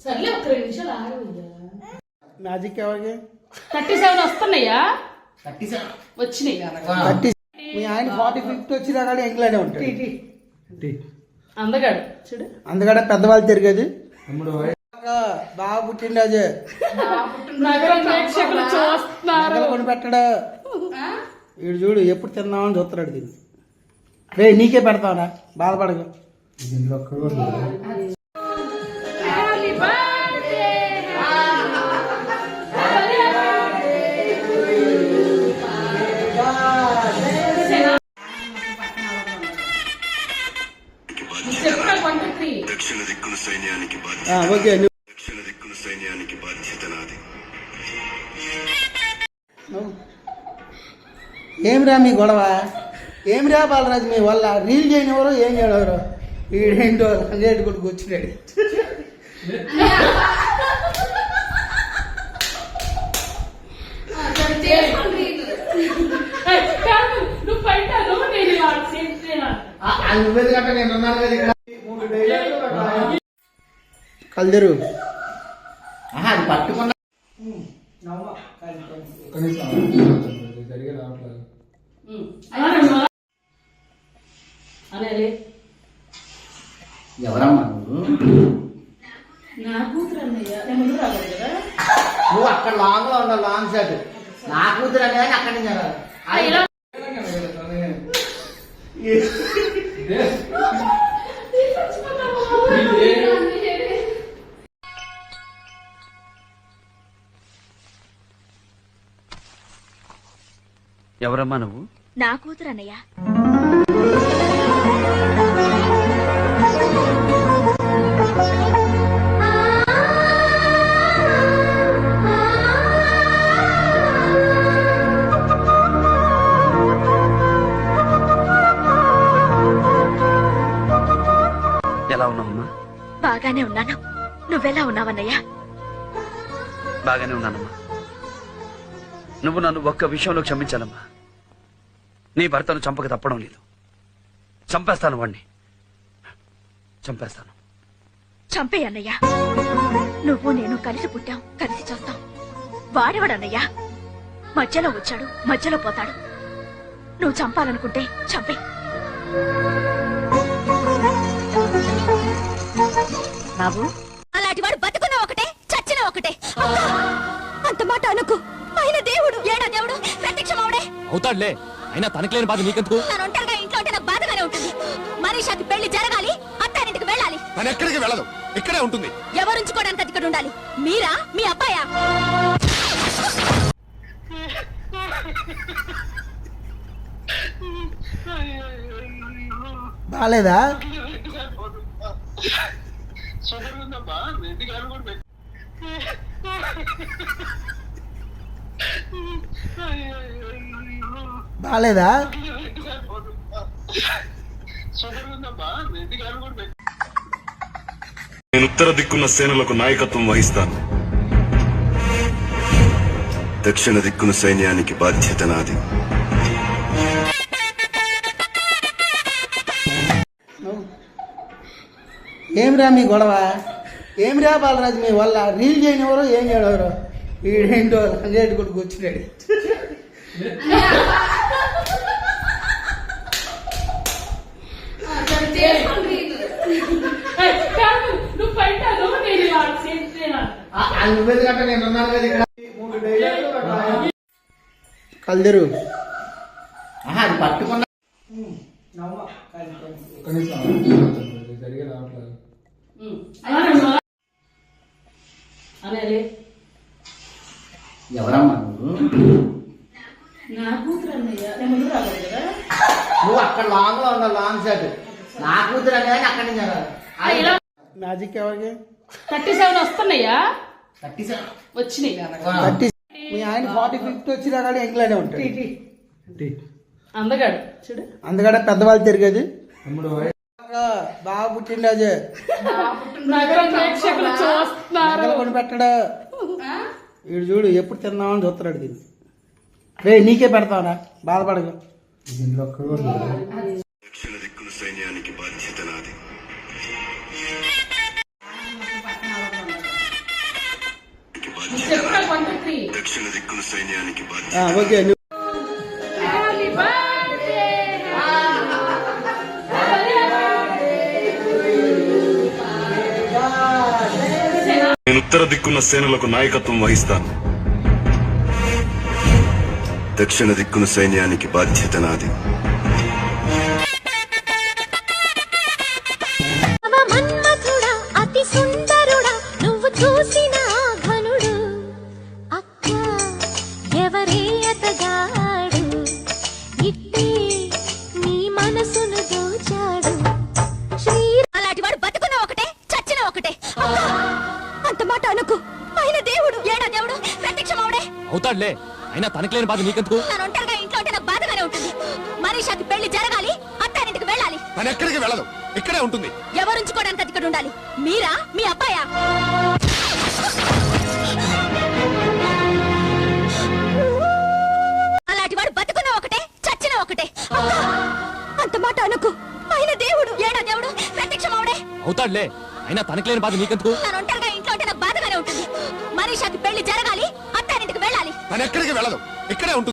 సర్లే ఒక 2 నిమిషాలు ఆగవయ్యా. మ్యాజిక్ ఎవరికి 37 వస్తున్నాయా? వచ్చినాయి. మీ ఆయన 40-50 వచ్చినా కానీ ఎంగిలానే ఉంటాడు. అందగాడు చూడు, అందుకనే పెద్దవాళ్ళు తిరిగేది బాగా పుట్టింది. అదే నగరం ప్రేక్షకులు చూస్తున్నారు. కొని పెట్టడా వీడు చూడు ఎప్పుడు తిందామని చూస్తున్నాడు. దీన్ని రే నీకే పెడతావరా, బాధపడదు. దక్షిణ దిక్కున సైన్యానికి ఓకే దక్షిణ దిక్కున సైన్యానికి బాధ్యత నాది. ఏమిరా మీ గొడవ? ఏమిరా బాలరాజు మీ వల్ల రీల్ చేయనివ్వరు, ఏం చేయనివ్వరు. ఈడేంటో రేటు కూడా కూర్చున్నాడు. కల్దరు అది పట్టుకున్నా ఎవరమ్మా నా కూతురు అన్నయ్య. నేను ముందు రావాలి కదా. నువ్వు అక్కడ లాంగ్ లో ఉన్నావు, లాంగ్ షాట్. నా కూతురు అనేది అక్కడి నుంచి ఎవరమ్మా నువ్వు? నా కూతురు అన్నయ్య. ఎలా ఉన్నావమ్మా? బాగానే ఉన్నాను. నువ్వెలా ఉన్నావన్నయ్యా? బాగానే ఉన్నానమ్మా. నువ్వు నన్ను ఒక్క విషయంలో క్షమించాలమ్మా. నీ భర్తను చంపక తప్పడం లేదు. చంపేస్తాను వాణ్ణి, చంపేస్తాను. చంపేయన్నయ్యా. నువ్వు నేను కలిసి పుట్టాం, కలిసి చేస్తాం. వాడేవాడన్నయ్యా, మధ్యలో వచ్చాడు, మధ్యలో పోతాడు. నువ్వు చంపాలనుకుంటే చంపే. బాబు, అలాంటి వాడు బతుకున్నా ఒకటే, చచ్చినా ఒకటే. అంత మాట అనుకు. ఆయన దేవుడు. ఏడా దేవుడు? ప్రత్యక్షమవుడే అవుతాడులే. అయినా తనకి లేని బాధ నీకెందుకు? తను ఒంటరిగా ఇంట్లో ఉంటే నాకు బాధగానే ఉంటుంది. మనీషాకి పెళ్లి జరగాలి, అత్తారింటికి వెళ్ళాలి. తను ఎక్కడికి వెళ్ళదు, ఇక్కడే ఉంటుంది. ఎవరుంచుకోవడానికి అది ఇక్కడ ఉండాలి? మీరా, మీ అబ్బాయా? బాలేదా? బాలేదా? నేను ఉత్తర దిక్కున్న సేనలకు నాయకత్వం వహిస్తాను. దక్షిణ దిక్కున సైన్యానికి బాధ్యత నాది. ఏమిరా మీ గొడవ? ఏమిరా బాలరాజు మీ వల్ల రీల్ చేయనివ్వరు, ఏం చేయనివ్వరు. ఈడేంటో రేటు కూడా కూర్చున్నాడు. కల్దరు అది పట్టుకున్నా ఎవరమ్మా నువ్వు? నా కూతురు అన్నయ్య. నేను ముందు రావాలి కదా. నువ్వు అక్కడ లాంగ్ లో ఉన్నావు, లాంగ్ షాట్. నా కూతురు అనేది అక్కడి నుంచి మ్యాజిక్ ఎవరికి 37 వస్తున్నాయా? వచ్చినాయి. మీ ఆయన 40-50 వచ్చినా కానీ ఎంగిలానే ఉంటాడు. అందగాడు చూడు, అందుకనే పెద్దవాళ్ళు తిరిగేది. బాగా పుట్టింది. అదే నగరం ప్రేక్షకులు చూస్తున్నారు. కొని పెట్టడా వీడు చూడు ఎప్పుడు తిందామని చూస్తున్నాడు. దీన్ని రే నీకే పెడతావరా, బాధపడదు. దక్షిణ దిక్కున సైన్యానికి బాధ్యత నాది. 1 2 3. దక్షిణ దిక్కున సైన్యానికి బాధ్యత ఓకే నువ్వు Happy birthday. నేను ఉత్తర దిక్కున్న సేనలకు నాయకత్వం వహిస్తాను దక్షిణ దిక్కున సైన్యానికి బాధ్యత నాది మన్మథుడా అతి సుందరుడా నువ్వు చూసిన ఘనుడు అక్క ఎవరే అతగాడు ఇట్టే నీ మనసును దోచాడు శ్రీ అలాంటి వాడు బతుకున్న ఒకటే చచ్చిన ఒకటే అక్క అంత మాట అనుకు ఆయన దేవుడు ఏడా దేవుడు ప్రత్యక్షమవుడే అవుతాడులే అయినా తనకి లేని బాధ నీకెందుకు నేను ఒంటరిగా ఇంట్లో ఉంటే నాకు బాధగానే ఉంటుంది మనీషాకి పెళ్లి జరగాలి అత్తారింటికి వెళ్ళాలి తను ఎక్కడికి వెళ్ళదు ఇక్కడే ఉంటుంది ఎవరుంచుకోవడానికి అది ఇక్కడ ఉండాలి మీరా మీ అబ్బాయా అలాంటి వాడు బతుకున్న ఒకటే చచ్చిన ఒకటే అక్క, అంత మాట అనుకు ఆయన దేవుడు ఏడా దేవుడు ప్రత్యక్షమవుడే అవుతాడులే అయినా తనకి లేని బాధ నీకెందుకు నేను ఒంటరిగా ఇంట్లో ఉంటే నాకు బాధగానే ఉంటుంది మనీషాకి పెళ్లి జరగాలి అత్తారింటికి వెళ్ళాలి తను ఎక్కడికి వెళ్ళదు ఇక్కడే ఉంటుంది